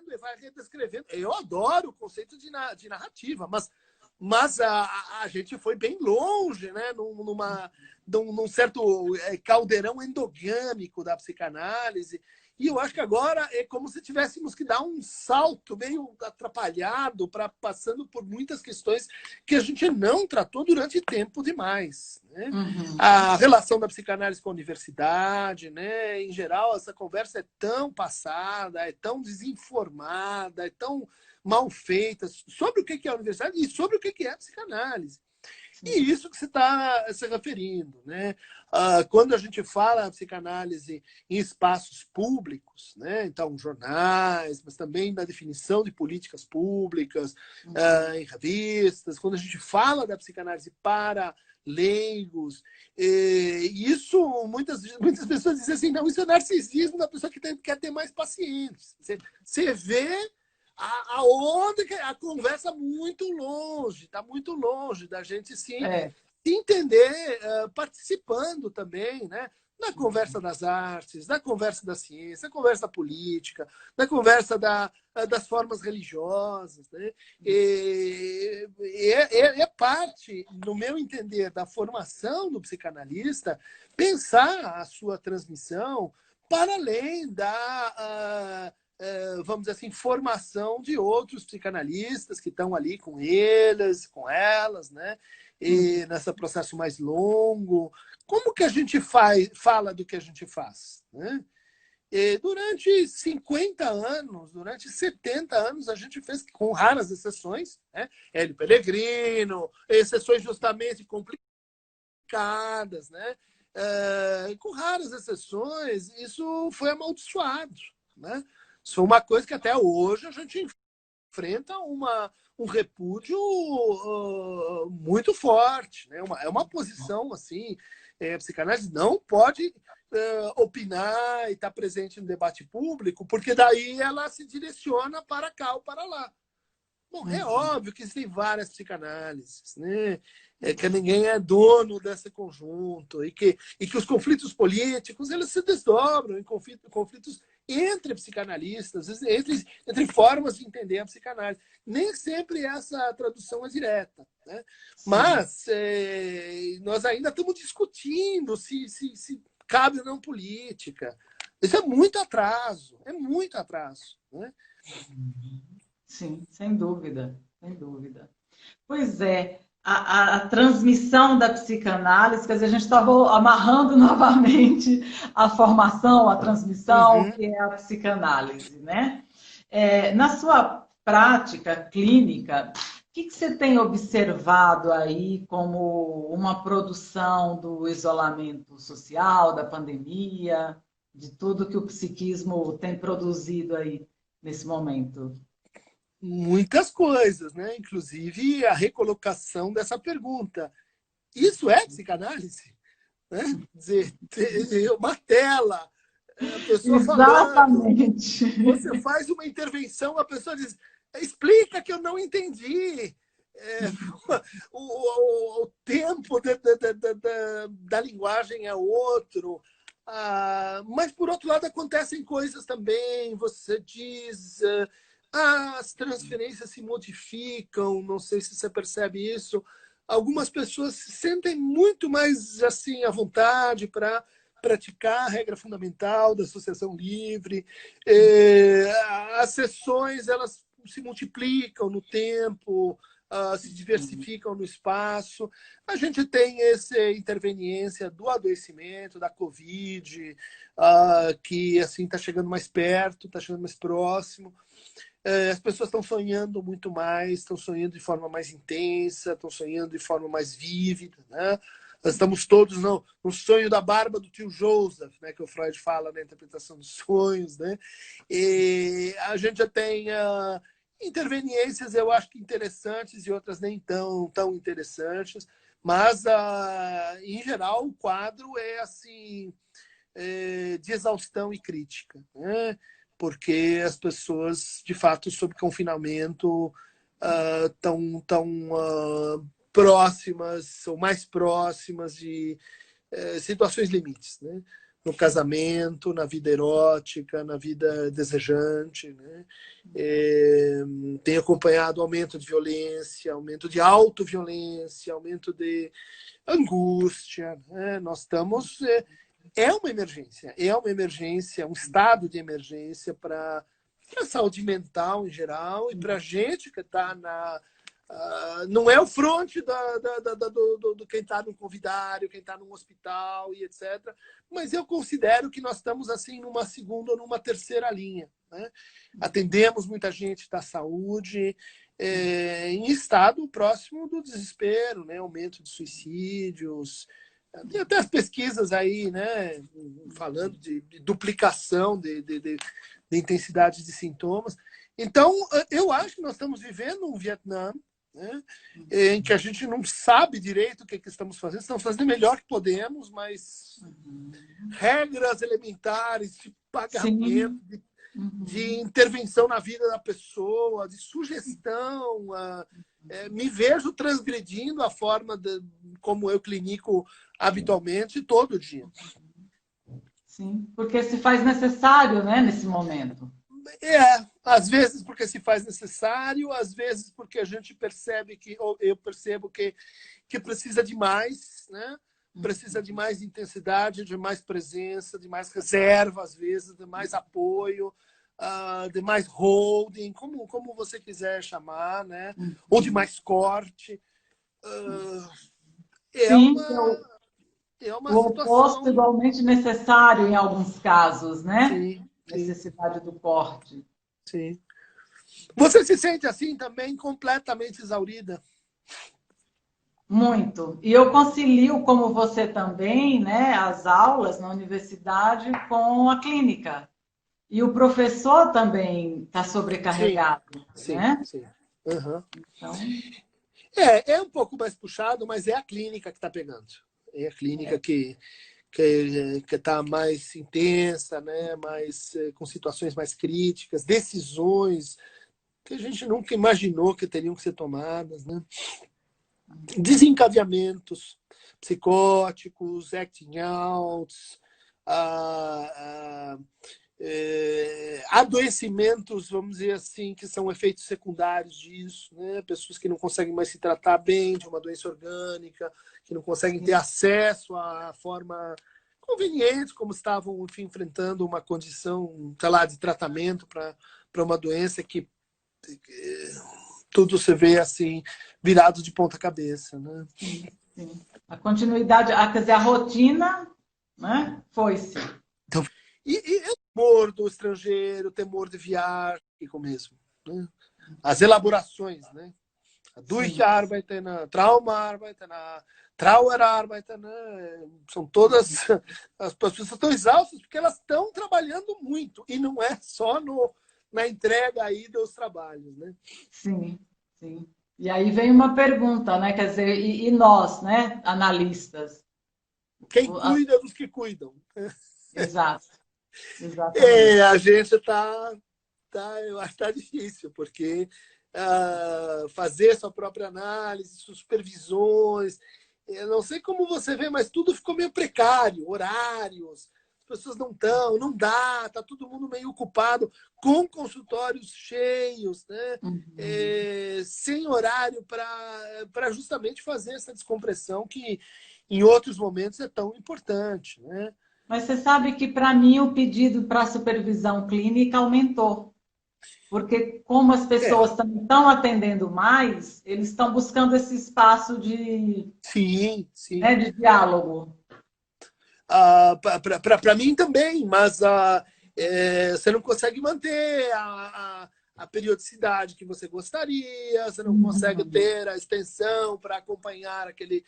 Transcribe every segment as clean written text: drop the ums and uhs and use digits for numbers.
redescrevendo e vai redescrevendo. Eu adoro o conceito de narrativa, mas a gente foi bem longe, né? Num certo caldeirão endogâmico da psicanálise. E eu acho que agora é como se tivéssemos que dar um salto meio atrapalhado, passando por muitas questões que a gente não tratou durante tempo demais. Né? A relação da psicanálise com a universidade, né? Em geral, essa conversa é tão passada, é tão desinformada, é tão mal feita sobre o que é a universidade e sobre o que é a psicanálise. E isso que você está se referindo. Né? Quando a gente fala psicanálise em espaços públicos, né? Então, jornais, mas também na definição de políticas públicas, em revistas, quando a gente fala da psicanálise para leigos, isso muitas pessoas dizem assim, não, isso é narcisismo da pessoa que quer ter mais pacientes. Você vê aonde a conversa está muito longe da gente se entender participando também, né? Na conversa das artes, na conversa da ciência, na conversa da política, na conversa das formas religiosas. Né? É parte, no meu entender, da formação do psicanalista pensar a sua transmissão para além vamos dizer assim, formação de outros psicanalistas que estão ali com eles, com elas, né? E nesse processo mais longo. Como que a gente fala do que a gente faz? Né? E durante 50 anos, durante 70 anos, a gente fez, com raras exceções, né? Hélio Pellegrino, exceções justamente complicadas, né? Com raras exceções, isso foi amaldiçoado, né? Isso foi uma coisa que até hoje a gente enfrenta um repúdio muito forte. Né? É uma posição assim, a psicanálise não pode opinar e estar presente no debate público, porque daí ela se direciona para cá ou para lá. Bom, é óbvio que existem várias psicanálises, né? Que ninguém é dono desse conjunto e que os conflitos políticos eles se desdobram em conflitos entre psicanalistas, entre formas de entender a psicanálise. Nem sempre essa tradução é direta. Né? Mas nós ainda estamos discutindo se cabe ou não política. Isso é muito atraso. Né? Sim, sem dúvida, sem dúvida. Pois é, a transmissão da psicanálise, quer dizer, a gente estava amarrando novamente a formação, a transmissão, que é a psicanálise, né? Na sua prática clínica, o que você tem observado aí como uma produção do isolamento social, da pandemia, de tudo que o psiquismo tem produzido aí nesse momento? Muitas coisas, né? Inclusive a recolocação dessa pergunta. Isso é psicanálise? Né? Dizer, uma tela, a pessoa falando. Exatamente. Você faz uma intervenção, a pessoa diz, explica que eu não entendi. O tempo da linguagem é outro. Mas, por outro lado, acontecem coisas também. Você diz... as transferências se modificam, não sei se você percebe isso. Algumas pessoas se sentem muito mais assim à vontade para praticar a regra fundamental da associação livre. As sessões elas se multiplicam no tempo, se diversificam no espaço. A gente tem essa interveniência do adoecimento, da Covid, que assim está chegando mais perto, está chegando mais próximo. As pessoas estão sonhando muito mais, estão sonhando de forma mais intensa, estão sonhando de forma mais vívida. Né? Nós estamos todos no sonho da barba do tio Joseph, né, que o Freud fala na interpretação dos sonhos. Né? E a gente já tem interveniências, eu acho que interessantes, e outras nem tão interessantes, mas, em geral, o quadro é assim de exaustão e crítica. Né? Porque as pessoas, de fato, sob confinamento, estão próximas, ou mais próximas de situações limites. Né? no casamento, na vida erótica, na vida desejante, né? Tem acompanhado aumento de violência, aumento de autoviolência, aumento de angústia, né? Nós estamos... É uma emergência, um estado de emergência para a saúde mental em geral e para a gente que está na... não é o fronte do quem está no convidário, quem está no hospital e etc. Mas eu considero que nós estamos assim numa segunda ou numa terceira linha, né? Atendemos muita gente da saúde em estado próximo do desespero, né? Aumento de suicídios. Tem até as pesquisas aí, né? Falando de duplicação de intensidade de sintomas. Então, eu acho que nós estamos vivendo um Vietnã, né, em que a gente não sabe direito o que estamos fazendo. Estamos fazendo o melhor que podemos, mas regras elementares de pagamento, de intervenção na vida da pessoa, de sugestão. Me vejo transgredindo a forma como eu clinico habitualmente todo dia. Sim, porque se faz necessário, né, nesse momento. Às vezes porque se faz necessário, às vezes porque a gente percebe ou eu percebo que precisa de mais, né? Precisa de mais intensidade, de mais presença, de mais reserva, às vezes, de mais apoio, de mais holding, como você quiser chamar, né? Ou de mais corte. Sim, é uma o situação... oposto igualmente necessário em alguns casos, né? Sim. Necessidade do corte. Sim. Você se sente assim também completamente exaurida? Muito. E eu concilio, como você também, né, as aulas na universidade com a clínica. E o professor também está sobrecarregado, sim, né? Sim. Uhum. Então... É um pouco mais puxado, mas é a clínica que está pegando. É a clínica que está mais intensa, né? Com situações mais críticas, decisões que a gente nunca imaginou que teriam que ser tomadas, né? Desencadeamentos psicóticos, acting outs, adoecimentos, vamos dizer assim, que são efeitos secundários disso, né? Pessoas que não conseguem mais se tratar bem de uma doença orgânica, que não conseguem ter acesso à forma conveniente, como estavam, enfim, enfrentando uma condição, sei lá, de tratamento para uma doença que tudo se vê assim, virado de ponta cabeça, né? Sim. A continuidade, quer dizer, a rotina, né? Foi-se. Então, e o temor do estrangeiro, o temor de viagem, mesmo, né? As elaborações, né? Durcharbeiten, Traumarbeiten, Trauerarbeiten, né? São todas... As pessoas estão exaustas porque elas estão trabalhando muito. E não é só na entrega aí dos trabalhos, né? Sim, sim. E aí vem uma pergunta, né? Quer dizer, e nós, né, analistas? Quem cuida dos que cuidam. Exato. Exatamente. A gente eu acho que está difícil, porque fazer sua própria análise, supervisões, eu não sei como você vê, mas tudo ficou meio precário, horários, as pessoas não dá, tá todo mundo meio ocupado, com consultórios cheios, né? Sem horário para justamente fazer essa descompressão que em outros momentos é tão importante, né? Mas você sabe que, para mim, o pedido para supervisão clínica aumentou. Porque, como as pessoas estão atendendo mais, eles estão buscando esse espaço de, sim. Né, de diálogo. Para mim também, mas você não consegue manter a periodicidade que você gostaria, você não consegue ter a extensão para acompanhar aquele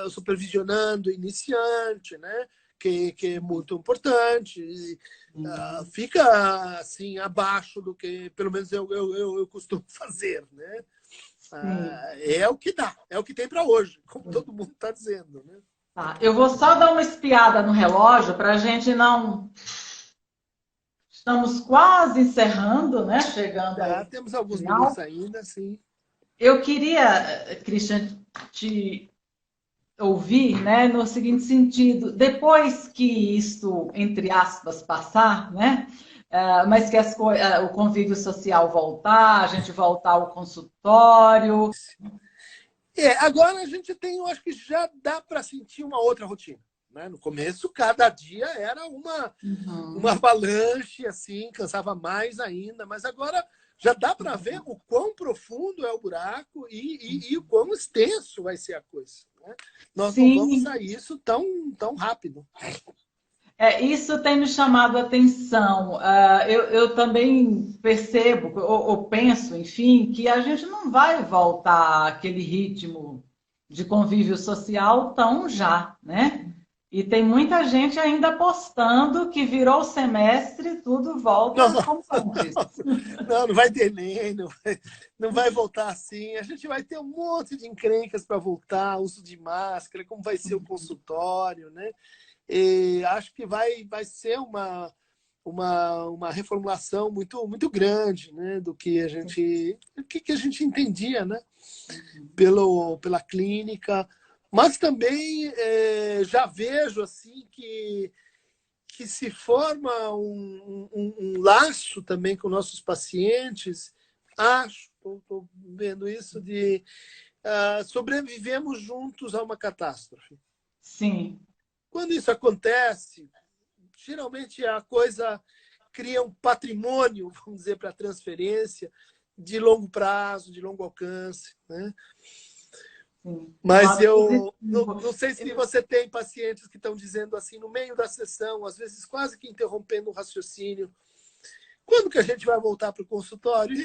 supervisionando iniciante, né? Que é muito importante. Fica assim abaixo do que, pelo menos eu costumo fazer, né? É o que dá, é o que tem para hoje, como todo mundo está dizendo, né? Tá, eu vou só dar uma espiada no relógio para a gente não... Estamos quase encerrando, né? Chegando aí. Temos alguns minutos ainda, sim. Eu queria, Christian, ouvir, né, no seguinte sentido: depois que isto, entre aspas, passar, né, mas que o convívio social voltar, a gente voltar ao consultório. Agora a gente tem, eu acho que já dá para sentir uma outra rotina. Né? No começo, cada dia era uma avalanche, assim, cansava mais ainda, mas agora já dá para ver o quão profundo é o buraco e o quão extenso vai ser a coisa. Né? Nós não vamos sair isso tão rápido. Isso tem me chamado a atenção. Eu também percebo, ou penso, enfim, que a gente não vai voltar àquele ritmo de convívio social tão já, né? E tem muita gente ainda apostando que virou o semestre, tudo volta como antes. Não vai ter nem, não vai voltar assim. A gente vai ter um monte de encrencas para voltar, uso de máscara, como vai ser o consultório, né? E acho que vai ser uma reformulação muito grande, né, do que a gente entendia, né, pela clínica, mas também já vejo assim que se forma um laço também com nossos pacientes. Estou vendo isso de sobrevivemos juntos a uma catástrofe. Sim. Quando isso acontece, geralmente a coisa cria um patrimônio, vamos dizer, para transferência de longo prazo, de longo alcance. Né? Sim. Mas eu não sei se você tem pacientes que estão dizendo assim, no meio da sessão, às vezes quase que interrompendo o raciocínio, quando que a gente vai voltar para o consultório?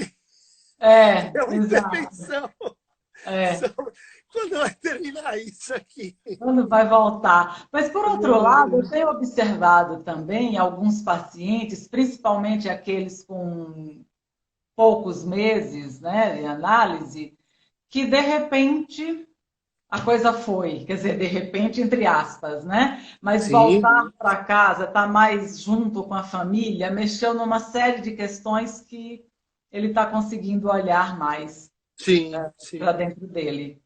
É uma intervenção. Quando vai terminar isso aqui? Quando vai voltar? Mas, por outro lado, eu tenho observado também alguns pacientes, principalmente aqueles com poucos meses, né, de análise, que, de repente, a coisa foi. Quer dizer, de repente, entre aspas, né? Mas Sim. Voltar para casa, estar mais junto com a família, mexeu numa série de questões que ele está conseguindo olhar mais para dentro dele.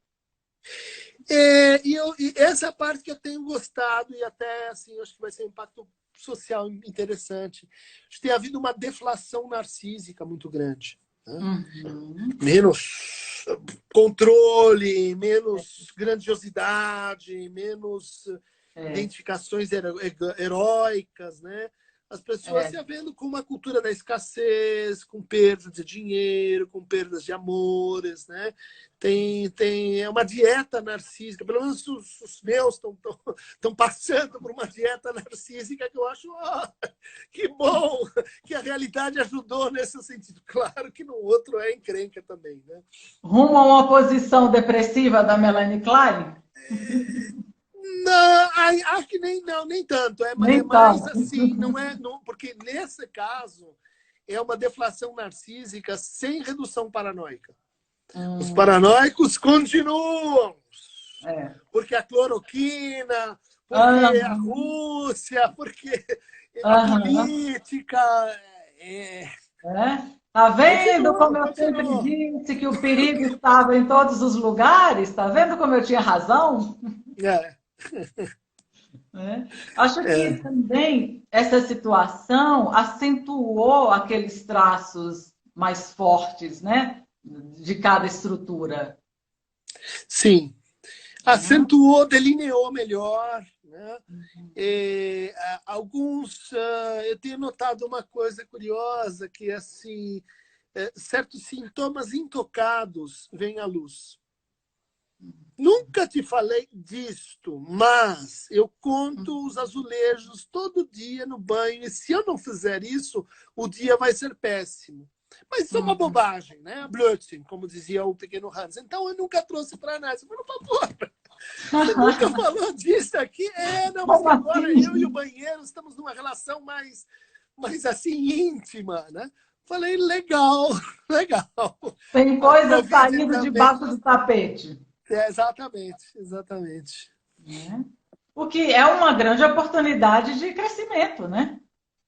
E essa é a parte que eu tenho gostado e até assim, acho que vai ser um impacto social interessante. Acho que tem havido uma deflação narcísica muito grande. Né? Menos controle, menos grandiosidade, menos identificações heróicas, né? As pessoas se vendo com uma cultura da escassez, com perda de dinheiro, com perdas de amores, né? É uma dieta narcísica, pelo menos os meus estão passando por uma dieta narcísica que eu acho que bom, que a realidade ajudou nesse sentido. Claro que no outro é encrenca também, né? Rumo a uma posição depressiva da Melanie Klein? Não, acho que nem tanto. É mais assim, porque nesse caso é uma deflação narcísica sem redução paranoica. Os paranoicos continuam. Porque a cloroquina, porque a Rússia, porque a política. Tá vendo como eu sempre disse que o perigo estava em todos os lugares? Tá vendo como eu tinha razão? Acho que também essa situação acentuou aqueles traços mais fortes, né, de cada estrutura. Sim. Acentuou, delineou melhor. Né? Eu tenho notado uma coisa curiosa, que assim, certos sintomas intocados vêm à luz. Nunca te falei disto, mas eu conto os azulejos todo dia no banho, e se eu não fizer isso, o dia vai ser péssimo. Mas isso é uma bobagem, né? Blödsinn, como dizia o pequeno Hans. Então eu nunca trouxe para análise. Mas, por favor, você nunca falou disso aqui? Não, mas agora eu e o banheiro estamos numa relação mais assim, íntima, né? Falei, legal. Tem coisas saindo debaixo do tapete. Exatamente. O que é uma grande oportunidade de crescimento, né?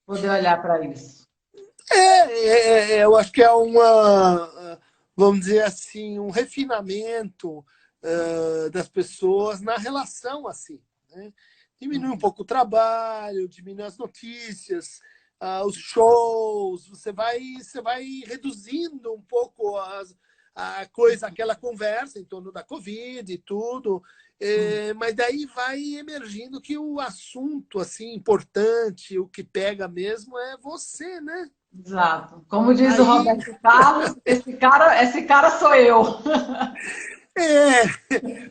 Poder olhar para isso. Eu acho que é vamos dizer assim, um refinamento das pessoas na relação assim, né? Diminui um pouco o trabalho, diminui as notícias, os shows, você vai reduzindo um pouco a coisa, aquela conversa em torno da Covid e tudo, mas daí vai emergindo que o assunto assim importante, o que pega mesmo é você, né? Exato. Como diz o Aí, Roberto Carlos, esse cara sou eu.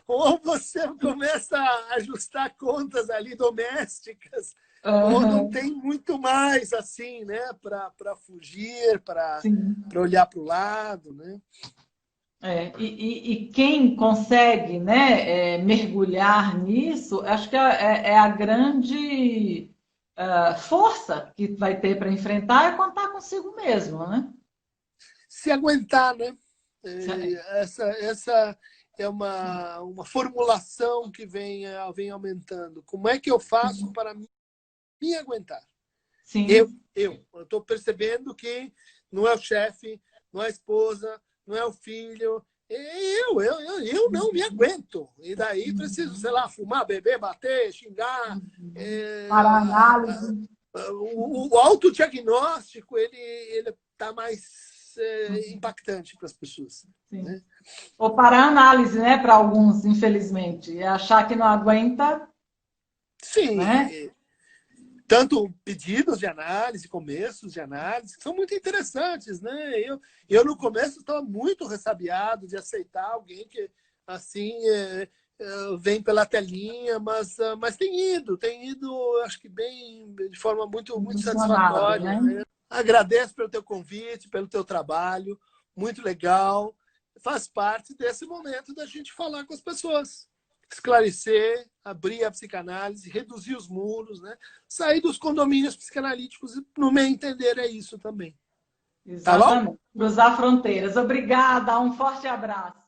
ou você começa a ajustar contas ali domésticas, ou não Uhum. tem muito mais assim, né, para fugir, para Sim. olhar para o lado, né? E quem consegue, né, mergulhar nisso, acho que é a grande força que vai ter para enfrentar é contar consigo mesmo, né? Se aguentar, né? Sim. Essa é uma formulação que vem aumentando. Como é que eu faço para me aguentar? Eu Sim. estou percebendo que não é o chefe, não é a esposa, não é o filho. Eu não me aguento. E daí preciso, sei lá, fumar, beber, bater, xingar. Para É, análise. o autodiagnóstico ele está mais impactante para as pessoas. Sim. Né? Ou para análise, né, para alguns, infelizmente. É achar que não aguenta, Sim, né? tanto pedidos de análise, começos de análise, que são muito interessantes, né? Eu no começo estava muito ressabiado de aceitar alguém que assim vem pela telinha, mas tem ido, acho que bem, de forma muito Funcionado, satisfatória, né? né? Agradeço pelo teu convite, pelo teu trabalho, muito legal. Faz parte desse momento da gente falar com as pessoas, esclarecer, abrir a psicanálise, reduzir os muros, né? Sair dos condomínios psicanalíticos, no meu entender, é isso também. Tá bom? Exatamente. Cruzar fronteiras. Obrigada, um forte abraço.